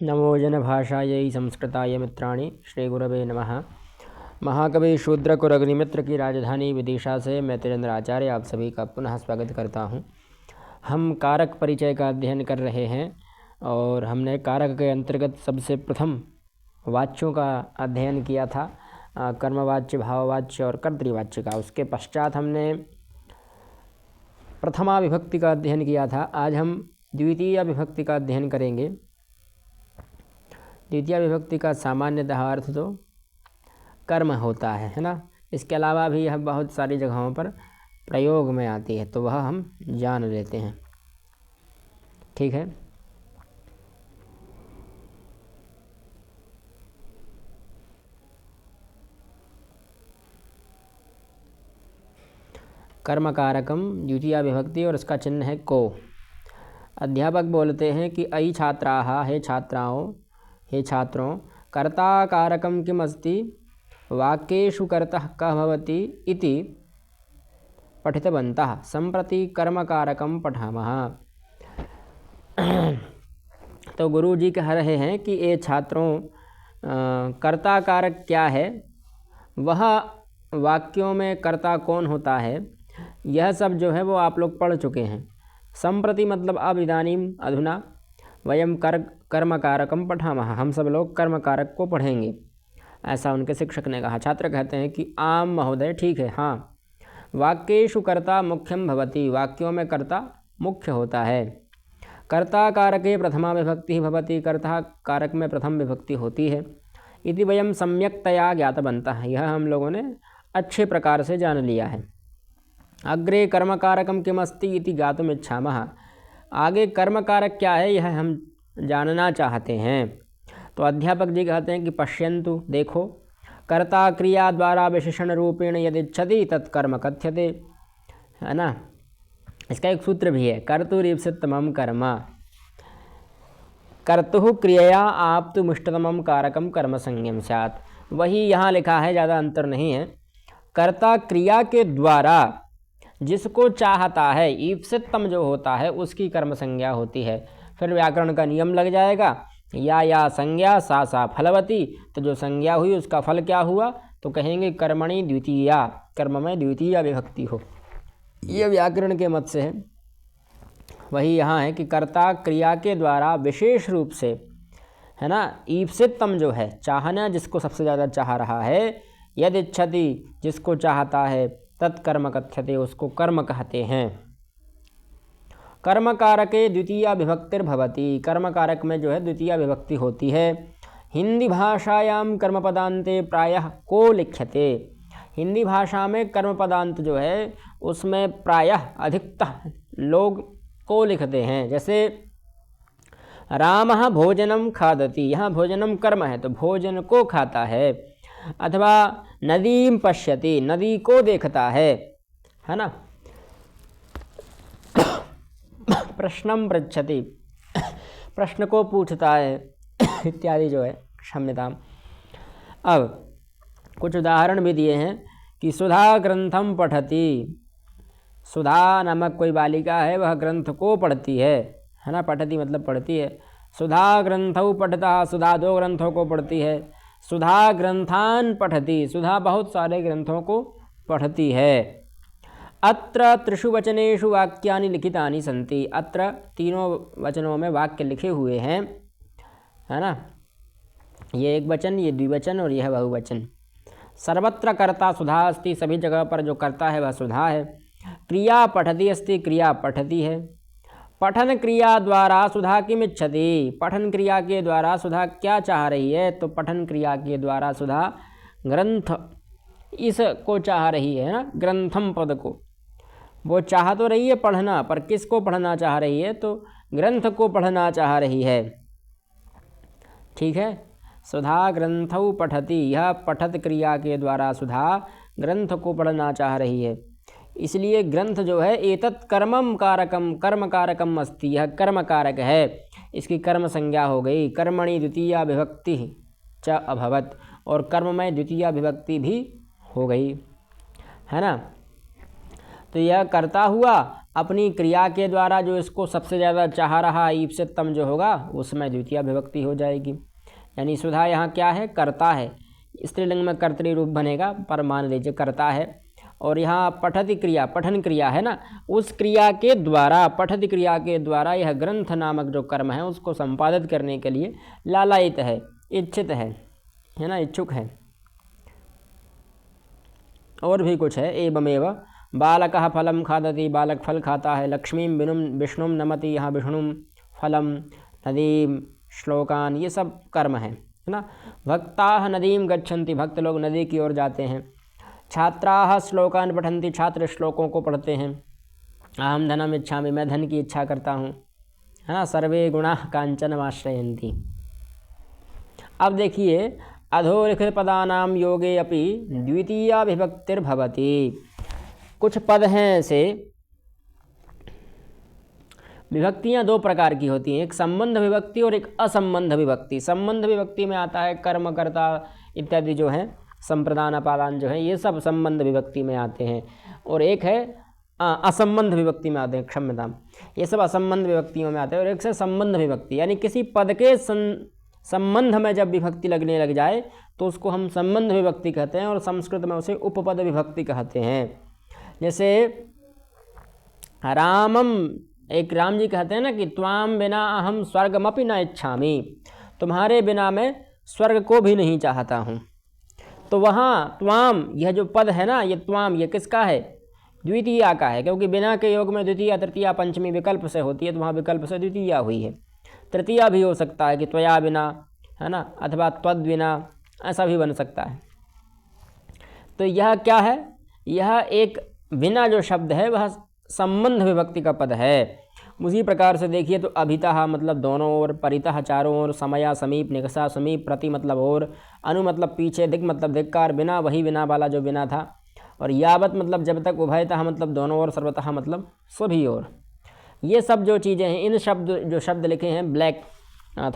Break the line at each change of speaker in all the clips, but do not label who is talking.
नमो जनभाषायै संस्कृताय मित्राणि श्रीगुरवे नमः। महाकवि शूद्रकुरअग्निमित्र की राजधानी विदिशा से मैं तेजेंद्र आचार्य आप सभी का पुनः स्वागत करता हूँ। हम कारक परिचय का अध्ययन कर रहे हैं और हमने कारक के अंतर्गत सबसे प्रथम वाच्यों का अध्ययन किया था, कर्मवाच्य, भाववाच्य और कर्तृवाच्य का। उसके पश्चात हमने प्रथमा विभक्ति का अध्ययन किया था। आज हम द्वितीय विभक्ति का अध्ययन करेंगे। द्वितीय विभक्ति का सामान्यतः अर्थ तो कर्म होता है ना। इसके अलावा भी यह बहुत सारी जगहों पर प्रयोग में आती है, तो वह हम जान लेते हैं। ठीक है। कर्म कारकम द्वितीय विभक्ति और इसका चिन्ह है को। अध्यापक बोलते हैं कि अयि छात्राः, हे छात्राओं, हे छात्रों, कर्ता कारकम किम अस्ति, वाक्येषु कर्तः कः भवति इति पठितवन्तः। सम्प्रति कर्म कारकम पठामः। तो गुरु जी कह रहे हैं कि ये छात्रों, कर्ता कारक क्या है, वह वाक्यों में कर्ता कौन होता है, यह सब जो है वो आप लोग पढ़ चुके हैं। सम्प्रति मतलब अब, इदानीम अधुना, वयम कर्म कारकम पठामः, हम सब लोग कर्म कारक को पढ़ेंगे, ऐसा उनके शिक्षक ने कहा। छात्र कहते हैं कि आम महोदय, ठीक है, हाँ। वाक्येषु कर्ता मुख्यम भवति, वाक्यों में कर्ता मुख्य होता है। कर्ता कारके प्रथमा विभक्ति भवति, कर्ता कारक में प्रथम विभक्ति होती है। इति वयम सम्यक्तया ज्ञातवन्तः, यह हम लोगों ने अच्छे प्रकार से जान लिया है। अग्रे कर्म कारकम किमस्ति इति ज्ञातुम इच्छामः, आगे कर्म कारक क्या है यह हम जानना चाहते हैं। तो अध्यापक जी कहते हैं कि पश्यन्तु, देखो, कर्ता क्रिया द्वारा विशेषण रूपेण यदिच्छति तत्कर्म कथ्यते, है ना। इसका एक सूत्र भी है, कर्तुरीप्सिततमं कर्म, कर्तुः क्रियया आप्तुमिष्टतमं कारकम कर्म संज्ञम स्यात्। वही यहाँ लिखा है, ज़्यादा अंतर नहीं है। कर्ता क्रिया के द्वारा जिसको चाहता है, ईप्सितम जो होता है, उसकी कर्म संज्ञा होती है। फिर व्याकरण का नियम लग जाएगा, या संज्ञा सा फलवती, तो जो संज्ञा हुई उसका फल क्या हुआ, तो कहेंगे कर्मणि द्वितीया, कर्म में द्वितीय विभक्ति हो। ये व्याकरण के मत से है। वही यहाँ है कि कर्ता क्रिया के द्वारा विशेष रूप से, है ना, ईप्सितम जो है, चाहना जिसको सबसे ज़्यादा चाह रहा है, यदि इच्छति जिसको चाहता है, तत्कर्म कथ्यते उसको कर्म कहते हैं। कर्म कारके द्वितीय विभक्तिर्भवति, कर्म कारक में जो है द्वितीय विभक्ति होती है। हिंदी भाषायाम कर्म पदांते प्रायः को लिख्यते, हिंदी भाषा में कर्म पदांत जो है उसमें प्रायः अधिकतः लोग को लिखते हैं। जैसे रामः भोजनम खादति, यहाँ भोजनम कर्म है तो भोजन को खाता है। अथवा नदीम पश्यति, नदी को देखता है ना। प्रश्नम पृच्छति, प्रश्न को पूछता है, इत्यादि जो है, क्षम्यताम। अब कुछ उदाहरण भी दिए हैं कि सुधा ग्रंथम पठति, सुधा नामक कोई बालिका है, वह ग्रंथ को पढ़ती है ना। पठति मतलब पढ़ती है। सुधा ग्रंथौ पठतः, सुधा दो ग्रंथों को पढ़ती है। सुधा ग्रंथान पठति, सुधा बहुत सारे ग्रंथों को पढ़ती है। अत्र त्रिषु वचनेषु वाक्यानि लिखितानि सन्ति, अत्र तीनों वचनों में वाक्य लिखे हुए हैं, है ना। ये एक वचन, ये द्विवचन और यह बहुवचन। सर्वत्र कर्ता सुधा अस्ति, सभी जगह पर जो कर्ता है वह सुधा है। क्रिया पठति अस्ति, क्रिया पठती है। पठन क्रिया द्वारा सुधा किम इच्छति, पठन क्रिया के द्वारा सुधा क्या चाह रही है, तो पठन क्रिया के द्वारा सुधा ग्रंथ इसको चाह रही है ना, ग्रंथम पद को। वो चाह तो रही है पढ़ना, पर किसको पढ़ना चाह रही है, तो ग्रंथ को पढ़ना चाह रही है। ठीक है। सुधा ग्रंथौ पठति, यह पठत क्रिया के द्वारा सुधा ग्रंथ को पढ़ना चाह रही है। इसलिए ग्रंथ जो है एतत् कर्मम कारकम, कर्म कारकम अस्ति, यह कर्म कारक है, इसकी कर्म संज्ञा हो गई। कर्मणि द्वितीया विभक्ति च अभवत, और कर्म में द्वितीया विभक्ति भी हो गई, है ना। तो यह करता हुआ अपनी क्रिया के द्वारा जो इसको सबसे ज़्यादा चाह रहा ईप्सितम जो होगा उसमें द्वितीय विभक्ति हो जाएगी। यानी सुधा यहाँ क्या है, करता है। स्त्रीलिंग में कर्तरी रूप बनेगा, पर मान लीजिए करता है। और यहाँ पठति क्रिया, पठन क्रिया है ना, उस क्रिया के द्वारा, पठति क्रिया के द्वारा यह ग्रंथ नामक जो कर्म है उसको संपादित करने के लिए लालायित है, इच्छित है ना, इच्छुक है। और भी कुछ है, एवमेव बालकः फलम खादति, बालक फल खाता है। लक्ष्मीं विष्णुं नमति, यहाँ विष्णुं फलम, नदीं श्लोकान, ये सब कर्म है ना। भक्ताः नदीं गच्छन्ति, भक्त लोग नदी की ओर जाते हैं। छात्राः श्लोकान पठन्ति, छात्र श्लोकों को पढ़ते हैं। अहम धनम इच्छामि, मैं धन की इच्छा करता हूँ, है ना। सर्वे गुणाः कांचनमाश्रयन्ति। अब देखिए, अधोलिखित पदानां योगे अपि द्वितीया विभक्तिर्भवति। कुछ पद हैं ऐसे, विभक्तियां दो प्रकार की होती हैं, एक संबंध विभक्ति और एक असंबंध विभक्ति। संबंध विभक्ति में आता है कर्म, कर्ता इत्यादि जो हैं, संप्रदान अपादान जो है, ये सब संबंध विभक्ति में आते हैं। और एक है असंबंध विभक्ति में आते हैं, क्षम्यतां, ये सब असंबंध विभक्तियों में आते हैं। और एक से संबंध विभक्ति, यानी किसी पद के संबंध में जब विभक्ति लगने लग जाए तो उसको हम संबंध विभक्ति कहते हैं, और संस्कृत में उसे उपपद विभक्ति कहते हैं। जैसे रामम, एक राम जी कहते हैं ना कि त्वाम बिना अहम स्वर्गमपि न इच्छामि, तुम्हारे बिना मैं स्वर्ग को भी नहीं चाहता हूँ। तो वहाँ त्वाम, यह जो पद है ना, ये त्वाम, ये किसका है, द्वितीया का है, क्योंकि बिना के योग में द्वितीया तृतीया पंचमी विकल्प से होती है, तो वहाँ विकल्प से द्वितीया हुई है। तृतीया भी हो सकता है कि त्वया बिना, है ना, अथवा त्वद बिना, ऐसा भी बन सकता है। तो यह क्या है, यह एक बिना जो शब्द है वह संबंध विभक्ति का पद है। उसी प्रकार से देखिए तो अभितः मतलब दोनों ओर, परितः चारों ओर, समया समीप, निकषा समीप, प्रति मतलब और, अनु मतलब पीछे, दिक् मतलब धिक्कार, बिना वही बिना वाला जो बिना था, और यावत मतलब जब तक, उभयतः मतलब दोनों ओर, सर्वतः मतलब सभी ओर। ये सब जो चीज़ें हैं, इन जो शब्द लिखे हैं ब्लैक,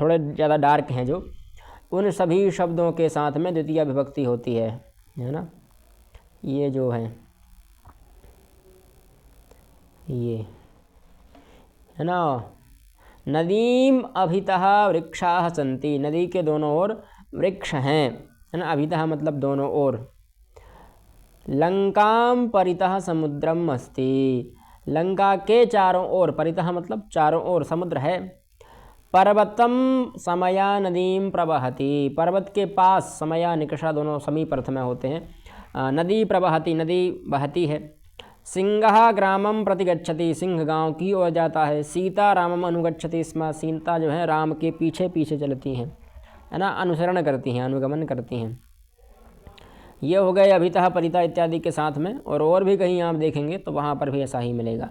थोड़े ज़्यादा डार्क हैं जो, उन सभी शब्दों के साथ में द्वितीय विभक्ति होती है ना। ये जो है, ये है ना, नदीम अभितः वृक्षाः सन्ति, नदी के दोनों ओर वृक्ष हैं, है ना। अभितः मतलब दोनों ओर। लंकाम परितः समुद्रम अस्ति, लंका के चारों ओर, परितः मतलब चारों ओर समुद्र है। पर्वतम समया नदीम प्रवहति, पर्वत के पास, समया निकषा दोनों समीप अर्थ में होते हैं। नदी प्रवहति, नदी बहती है। सिंहः ग्रामम प्रति गच्छति, सिंह गांव की ओर जाता है। सीता रामम अनुगच्छति स्म, सीता जो है राम के पीछे पीछे चलती हैं, है ना, अनुसरण करती हैं, अनुगमन करती हैं। ये हो गए अभितः परितः इत्यादि के साथ में। और भी कहीं आप देखेंगे तो वहाँ पर भी ऐसा ही मिलेगा।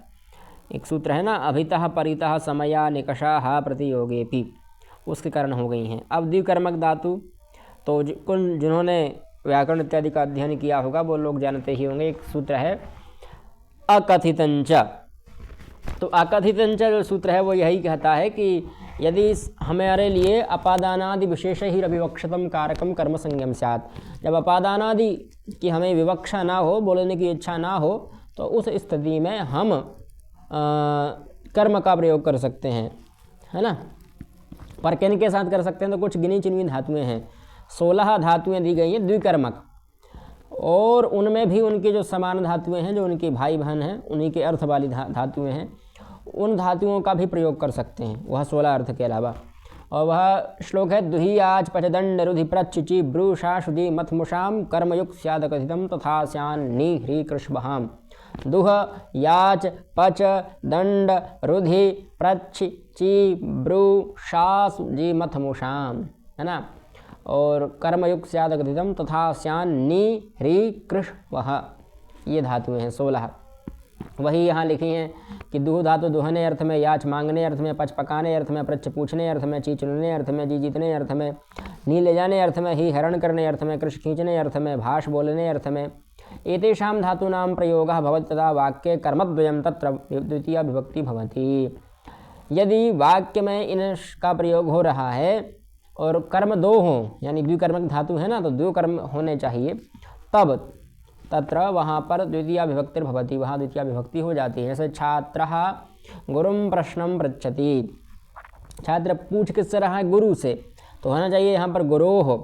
एक सूत्र है ना, अभितः परितः समया निकषाः प्रतियोगेपि, उसके कारण हो गई हैं। अब द्विकर्मक धातु, तो जिन्होंने व्याकरण इत्यादि का अध्ययन किया होगा वो लोग जानते ही होंगे। एक सूत्र है अकथितंच, तो अकथितंच जो सूत्र है वो यही कहता है कि यदि हमारे लिए अपादानादि विशेष ही अविवक्षतम कारकम कर्म संज्ञम स्यात्, जब अपादानादि की हमें विवक्षा ना हो, बोलने की इच्छा ना हो, तो उस स्थिति में हम कर्म का प्रयोग कर सकते हैं, है ना। पर किन के साथ कर सकते हैं, तो कुछ गिनी चुनी धातुएं हैं, 16 धातुएं दी गई हैं द्विकर्मक, और उनमें भी उनकी जो समान धातुएं हैं, जो उनके भाई बहन हैं, उन्हीं के अर्थ वाली धातुएं हैं, उन धातुओं का भी प्रयोग कर सकते हैं, वह 16 अर्थ के अलावा। और वह श्लोक है, दुहि आज पचदंड रुधि प्रच्युचि ब्रूषा शुद्धि मथमुषाम कर्मयुक्त स्याद कथितम तथा स्यान नी ह्री कृष्णहाम। दुह याच पच दंड रुधि प्रच्छ ची ब्रू शास जी मथमुषाम, है ना। और कर्मयुक्त स्याद कथितम तथा स्यान नी ह्री कृष वह, ये धातुएं हैं 16। वही यहाँ लिखी हैं कि दुह धातु दुहने अर्थ में, याच मांगने अर्थ में, पच पकाने अर्थ में, प्रच्छ पूछने अर्थ में, ची चुनने अर्थ में, जी जीतने अर्थ में, नी ले जाने अर्थ में, ही हरण करने अर्थ में, कृष खींचने अर्थ में, भाष बोलने अर्थ में। एतेषां धातूनां प्रयोगः भवति तदा वाक्ये कर्मद्वयं तत्र द्वितीया विभक्ति भवति। यदि वाक्य में इनका प्रयोग हो रहा है और कर्म दो हों, यानी द्विकर्मक धातु है ना, तो दो कर्म होने चाहिए, तब तत्र वहाँ पर द्वितीया विभक्तिर्भवति, वहाँ द्वितीया विभक्ति हो जाती है। जैसे छात्रः गुरुं प्रश्नं पृच्छति, छात्र पूछ किससे रहा है? गुरु से, तो होना चाहिए यहाँ पर गुरोः,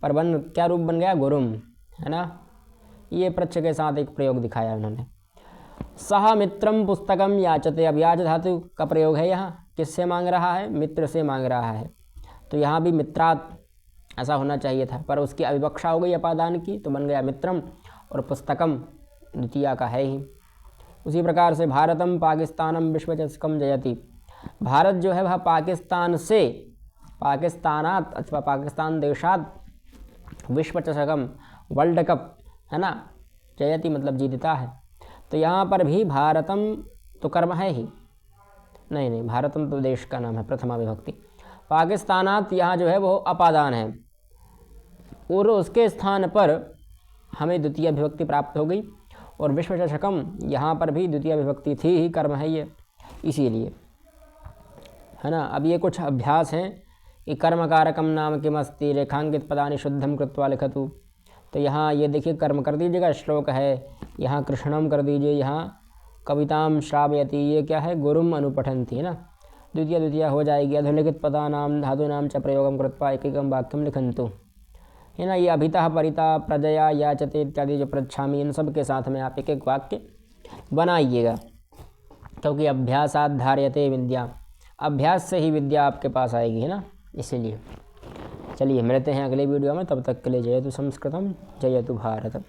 पर बन क्या रूप बन गया? गुरुम, है ना। ये प्रच्छ के साथ एक प्रयोग दिखाया उन्होंने। सह मित्रम पुस्तकम याचते, अब याच धातु का प्रयोग है यहाँ, किससे मांग रहा है? मित्र से मांग रहा है। तो यहाँ भी मित्रात् ऐसा होना चाहिए था, पर उसकी अविवक्षा हो गई अपादान की, तो बन गया मित्रम, और पुस्तकम द्वितीया का है ही। उसी प्रकार से भारतम पाकिस्तानम विश्वचषकम जयति, भारत जो है वह पाकिस्तान से, पाकिस्तानात अथवा पाकिस्तान देशात विश्वचषकम वर्ल्ड कप, है ना, जयति मतलब जीतता है। तो यहाँ पर भी भारतम तो कर्म है ही, नहीं, भारतम तो देश का नाम है, प्रथमा विभक्ति। पाकिस्तानात यहाँ जो है वो अपादान है, और उसके स्थान पर हमें द्वितीय विभक्ति प्राप्त हो गई, और विश्वचषकम यहाँ पर भी द्वितीय विभक्ति थी ही, कर्म है ये, इसीलिए, है ना। अब ये कुछ अभ्यास हैं कि कर्मकारकम नाम किमस्ति रेखांकित पदानि शुद्धम कृत्वा लिखतु। तो यहाँ ये देखिए कर्म कर दीजिएगा, श्लोक है, यहाँ कृष्णम कर दीजिए, यहाँ कविताम श्रावयति, ये क्या है? गुरुम अनुपठन्ति, है ना। द्वितीय हो जाएगी। अधोलिखित पदानाम धातूनाम च प्रयोगम कृत्वा एकैकं वाक्यम लिखन्तु, है ना। ये अभितः परिता प्रजया याचते इत्यादि जो पृच्छामि, इन सब के साथ में आप एक एक वाक्य बनाइएगा, क्योंकि अभ्यासात् धार्यते विद्या, अभ्यास से ही विद्या आपके पास आएगी, है ना, इसीलिए। चलिए मिलते हैं अगले वीडियो में, तब तक के लिए जयतु संस्कृतम जयतु भारतम।